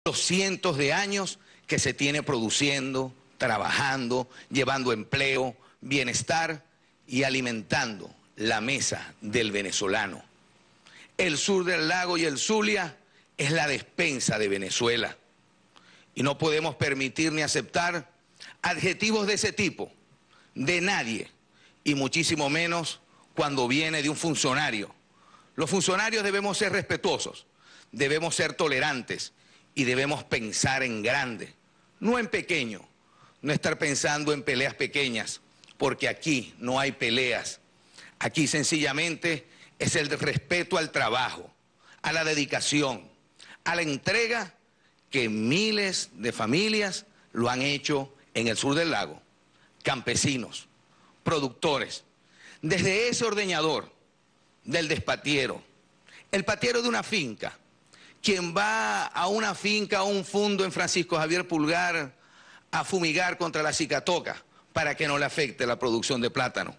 los cientos de años que se tiene produciendo, trabajando, llevando empleo, bienestar y alimentando la mesa del venezolano. El sur del lago y el Zulia es la despensa de Venezuela y no podemos permitir ni aceptar adjetivos de ese tipo, de nadie, y muchísimo menos cuando viene de un funcionario. Los funcionarios debemos ser respetuosos, debemos ser tolerantes y debemos pensar en grande, no en pequeño, no estar pensando en peleas pequeñas, porque aquí no hay peleas. Aquí sencillamente es el respeto al trabajo, a la dedicación, a la entrega que miles de familias lo han hecho en el sur del lago. Campesinos, productores, desde ese ordeñador, del despatiero, el patiero de una finca, quien va a una finca, a un fundo en Francisco Javier Pulgar a fumigar contra la cicatoca para que no le afecte la producción de plátano.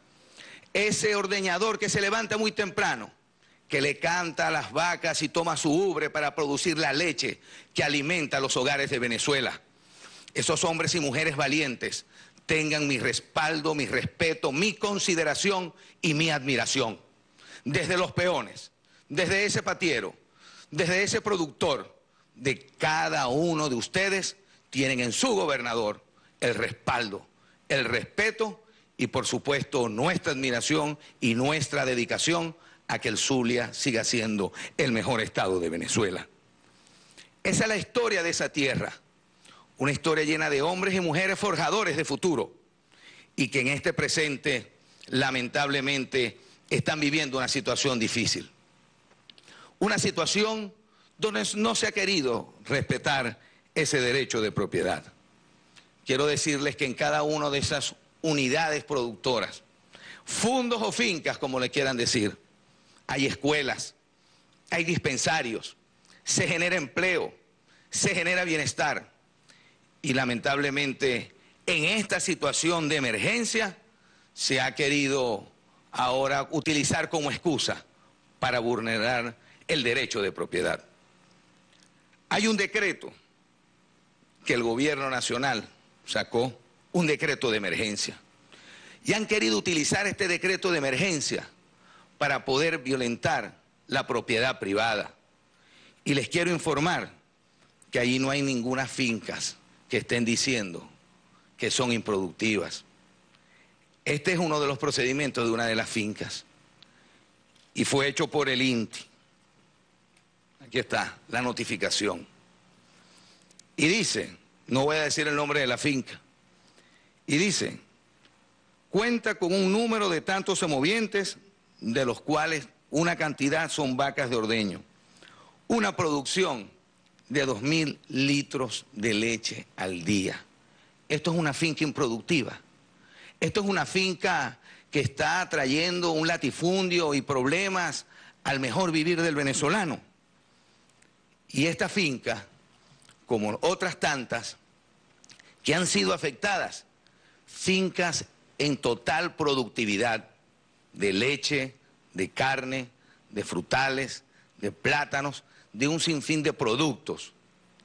Ese ordeñador que se levanta muy temprano, que le canta a las vacas y toma su ubre para producir la leche que alimenta los hogares de Venezuela. Esos hombres y mujeres valientes tengan mi respaldo, mi respeto, mi consideración y mi admiración. Desde los peones, desde ese patiero, desde ese productor, de cada uno de ustedes tienen en su gobernador el respaldo, el respeto y por supuesto nuestra admiración y nuestra dedicación a que el Zulia siga siendo el mejor estado de Venezuela. Esa es la historia de esa tierra, una historia llena de hombres y mujeres forjadores de futuro y que en este presente lamentablemente están viviendo una situación difícil. Una situación donde no se ha querido respetar ese derecho de propiedad. Quiero decirles que en cada una de esas unidades productoras, fundos o fincas, como le quieran decir, hay escuelas, hay dispensarios, se genera empleo, se genera bienestar. Y lamentablemente, en esta situación de emergencia, se ha querido ahora utilizar como excusa para vulnerar el derecho de propiedad. Hay un decreto que el gobierno nacional sacó, un decreto de emergencia, y han querido utilizar este decreto de emergencia para poder violentar la propiedad privada. Y les quiero informar que allí no hay ninguna fincas que estén diciendo que son improductivas. Este es uno de los procedimientos de una de las fincas y fue hecho por el INTI. Aquí está la notificación. Y dice, no voy a decir el nombre de la finca, y dice, cuenta con un número de tantos semovientes, de los cuales una cantidad son vacas de ordeño, una producción de 2.000 litros de leche al día. Esto es una finca improductiva. Esto es una finca que está trayendo un latifundio y problemas al mejor vivir del venezolano. Y esta finca, como otras tantas, que han sido afectadas, fincas en total productividad de leche, de carne, de frutales, de plátanos, de un sinfín de productos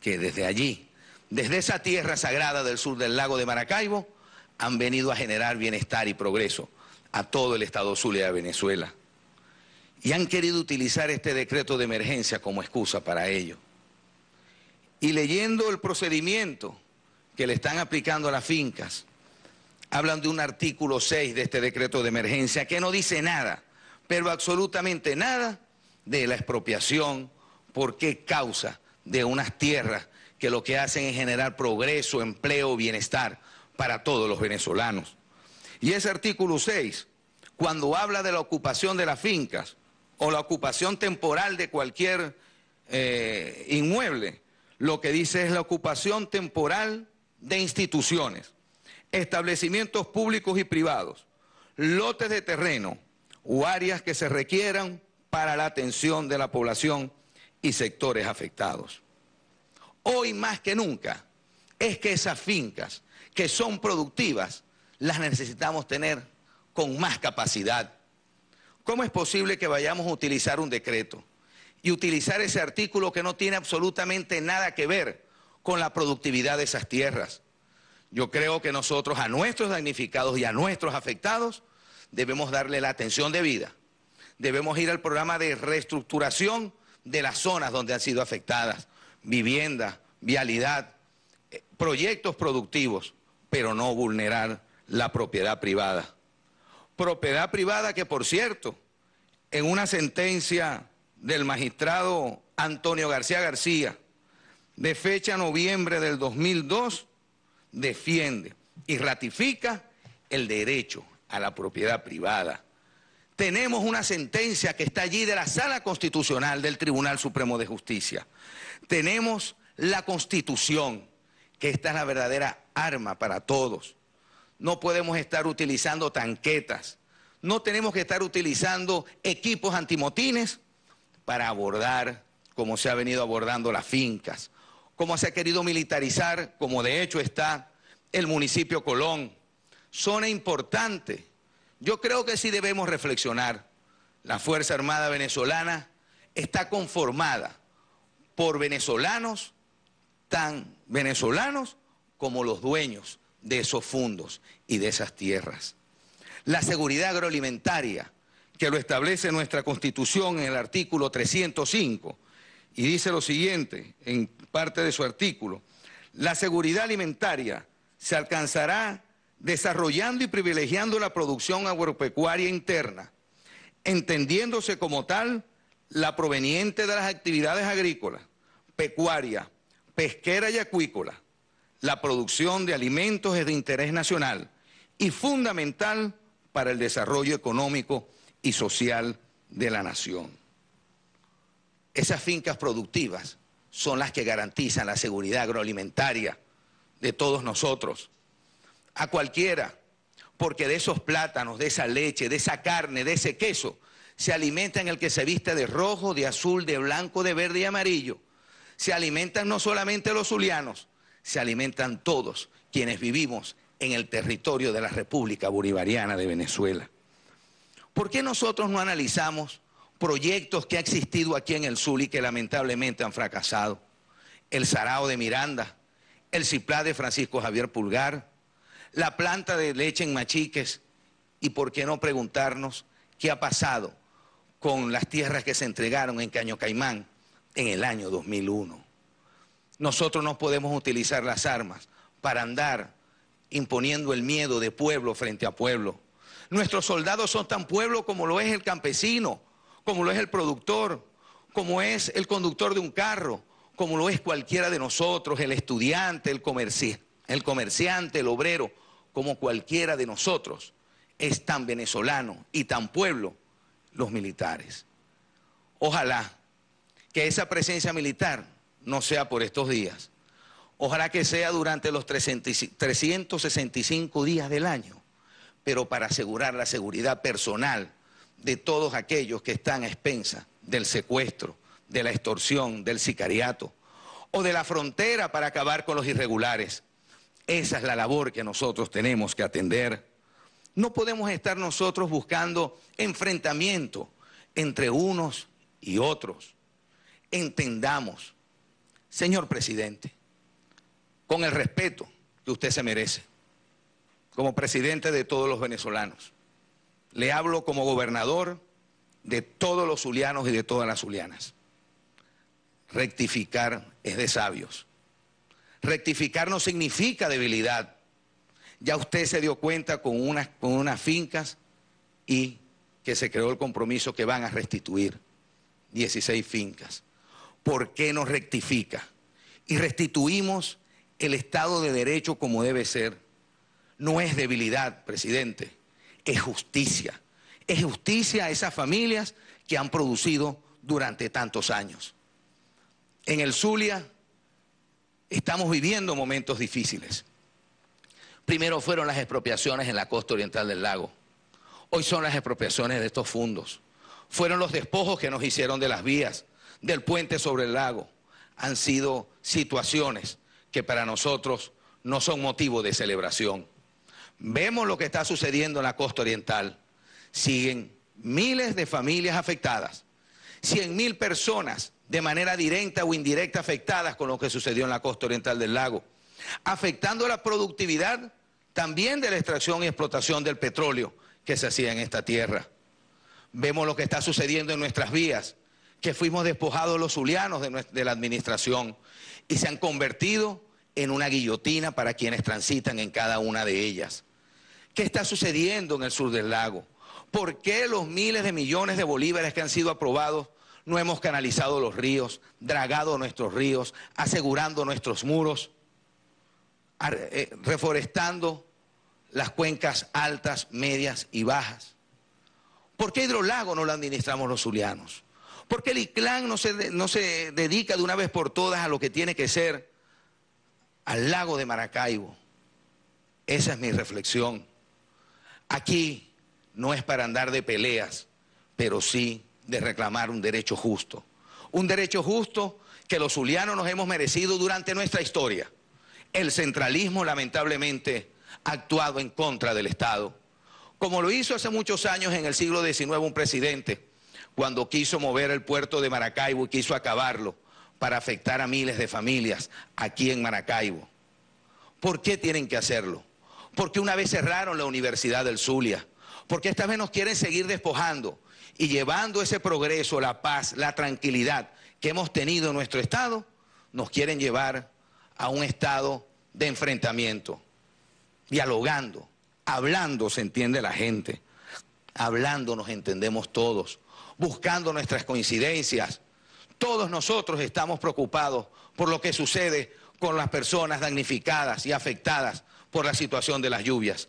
que desde allí, desde esa tierra sagrada del sur del lago de Maracaibo, han venido a generar bienestar y progreso a todo el estado Zulia de Venezuela. Y han querido utilizar este decreto de emergencia como excusa para ello. Y leyendo el procedimiento que le están aplicando a las fincas, hablan de un artículo 6 de este decreto de emergencia que no dice nada, pero absolutamente nada de la expropiación, por qué causa de unas tierras que lo que hacen es generar progreso, empleo, bienestar para todos los venezolanos. Y ese artículo 6, cuando habla de la ocupación de las fincas o la ocupación temporal de cualquier inmueble, lo que dice es la ocupación temporal de instituciones, establecimientos públicos y privados, lotes de terreno o áreas que se requieran para la atención de la población y sectores afectados. Hoy más que nunca es que esas fincas que son productivas las necesitamos tener con más capacidad. ¿Cómo es posible que vayamos a utilizar un decreto y utilizar ese artículo que no tiene absolutamente nada que ver con la productividad de esas tierras. Yo creo que nosotros a nuestros damnificados y a nuestros afectados debemos darle la atención debida. Debemos ir al programa de reestructuración de las zonas donde han sido afectadas, vivienda, vialidad, proyectos productivos, pero no vulnerar la propiedad privada. Propiedad privada que, por cierto, en una sentencia del magistrado Antonio García García, de fecha noviembre del 2002, defiende y ratifica el derecho a la propiedad privada. Tenemos una sentencia que está allí de la Sala Constitucional del Tribunal Supremo de Justicia. Tenemos la Constitución, que esta es la verdadera arma para todos. No podemos estar utilizando tanquetas, no tenemos que estar utilizando equipos antimotines para abordar, como se ha venido abordando las fincas, como se ha querido militarizar, como de hecho está el municipio Colón. Zona importante. Yo creo que sí debemos reflexionar. La Fuerza Armada venezolana está conformada por venezolanos, tan venezolanos como los dueños de esos fondos y de esas tierras. La seguridad agroalimentaria, que lo establece nuestra Constitución en el artículo 305, y dice lo siguiente, en parte de su artículo: la seguridad alimentaria se alcanzará desarrollando y privilegiando la producción agropecuaria interna, entendiéndose como tal la proveniente de las actividades agrícolas, pecuaria, pesquera y acuícola. La producción de alimentos es de interés nacional y fundamental para el desarrollo económico y social de la nación. Esas fincas productivas son las que garantizan la seguridad agroalimentaria de todos nosotros. A cualquiera, porque de esos plátanos, de esa leche, de esa carne, de ese queso, se alimentan el que se viste de rojo, de azul, de blanco, de verde y amarillo. Se alimentan no solamente los zulianos, se alimentan todos quienes vivimos en el territorio de la República Bolivariana de Venezuela. ¿Por qué nosotros no analizamos proyectos que han existido aquí en el Zulia y que lamentablemente han fracasado? El Sarao de Miranda, el Ciplá de Francisco Javier Pulgar, la planta de leche en Machiques, y por qué no preguntarnos qué ha pasado con las tierras que se entregaron en Caño Caimán en el año 2001. Nosotros no podemos utilizar las armas para andar imponiendo el miedo de pueblo frente a pueblo. Nuestros soldados son tan pueblo como lo es el campesino, como lo es el productor, como es el conductor de un carro, como lo es cualquiera de nosotros, el estudiante, el comerciante, el obrero, como cualquiera de nosotros. Es tan venezolano y tan pueblo los militares. Ojalá que esa presencia militar no sea por estos días. Ojalá que sea durante los 365 días del año, pero para asegurar la seguridad personal de todos aquellos que están a expensas del secuestro, de la extorsión, del sicariato o de la frontera para acabar con los irregulares. Esa es la labor que nosotros tenemos que atender. No podemos estar nosotros buscando enfrentamiento entre unos y otros. Entendamos, señor presidente, con el respeto que usted se merece, como presidente de todos los venezolanos, le hablo como gobernador de todos los zulianos y de todas las zulianas. Rectificar es de sabios. Rectificar no significa debilidad. Ya usted se dio cuenta con unas fincas y que se creó el compromiso que van a restituir 16 fincas. ¿Por qué no rectifica? Y restituimos el Estado de Derecho como debe ser. No es debilidad, presidente, es justicia. Es justicia a esas familias que han producido durante tantos años. En el Zulia estamos viviendo momentos difíciles. Primero fueron las expropiaciones en la costa oriental del lago. Hoy son las expropiaciones de estos fondos. Fueron los despojos que nos hicieron de las vías, del puente sobre el lago. Han sido situaciones que para nosotros no son motivo de celebración. Vemos lo que está sucediendo en la costa oriental. Siguen miles de familias afectadas. 100.000 personas de manera directa o indirecta afectadas con lo que sucedió en la costa oriental del lago, afectando la productividad también de la extracción y explotación del petróleo que se hacía en esta tierra. Vemos lo que está sucediendo en nuestras vías, que fuimos despojados los zulianos de la administración y se han convertido en una guillotina para quienes transitan en cada una de ellas. ¿Qué está sucediendo en el sur del lago? ¿Por qué los miles de millones de bolívares que han sido aprobados no hemos canalizado los ríos, dragado nuestros ríos, asegurando nuestros muros, reforestando las cuencas altas, medias y bajas? ¿Por qué Hidrolago no lo administramos los zulianos? ¿Por qué el ICLAN no se dedica de una vez por todas a lo que tiene que ser al lago de Maracaibo? Esa es mi reflexión. Aquí no es para andar de peleas, pero sí de reclamar un derecho justo. Un derecho justo que los zulianos nos hemos merecido durante nuestra historia. El centralismo, lamentablemente, ha actuado en contra del Estado, como lo hizo hace muchos años en el siglo XIX un presidente, cuando quiso mover el puerto de Maracaibo y quiso acabarlo para afectar a miles de familias aquí en Maracaibo. ¿Por qué tienen que hacerlo? Porque una vez cerraron la Universidad del Zulia, porque esta vez nos quieren seguir despojando y llevando ese progreso, la paz, la tranquilidad que hemos tenido en nuestro estado, nos quieren llevar a un estado de enfrentamiento, dialogando, hablando se entiende la gente, hablando nos entendemos todos, buscando nuestras coincidencias. Todos nosotros estamos preocupados por lo que sucede con las personas damnificadas y afectadas por la situación de las lluvias.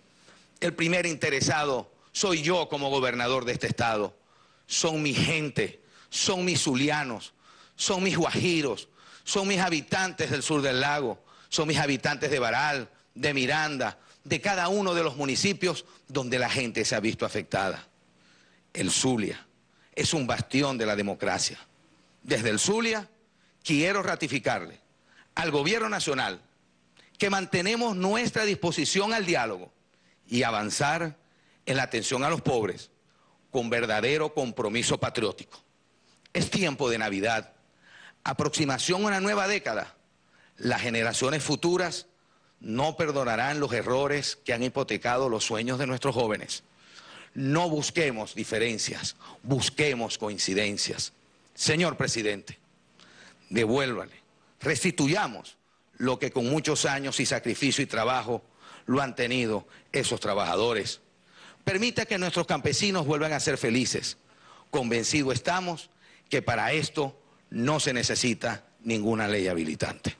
El primer interesado soy yo como gobernador de este estado. Son mi gente, son mis zulianos, son mis guajiros, son mis habitantes del sur del lago, son mis habitantes de Baral, de Miranda, de cada uno de los municipios donde la gente se ha visto afectada. El Zulia es un bastión de la democracia. Desde el Zulia quiero ratificarle al gobierno nacional que mantenemos nuestra disposición al diálogo y avanzar en la atención a los pobres con verdadero compromiso patriótico. Es tiempo de Navidad, aproximación a una nueva década. Las generaciones futuras no perdonarán los errores que han hipotecado los sueños de nuestros jóvenes. No busquemos diferencias, busquemos coincidencias. Señor presidente, devuélvale, restituyamos lo que con muchos años y sacrificio y trabajo lo han tenido esos trabajadores. Permita que nuestros campesinos vuelvan a ser felices. Convencidos estamos que para esto no se necesita ninguna ley habilitante.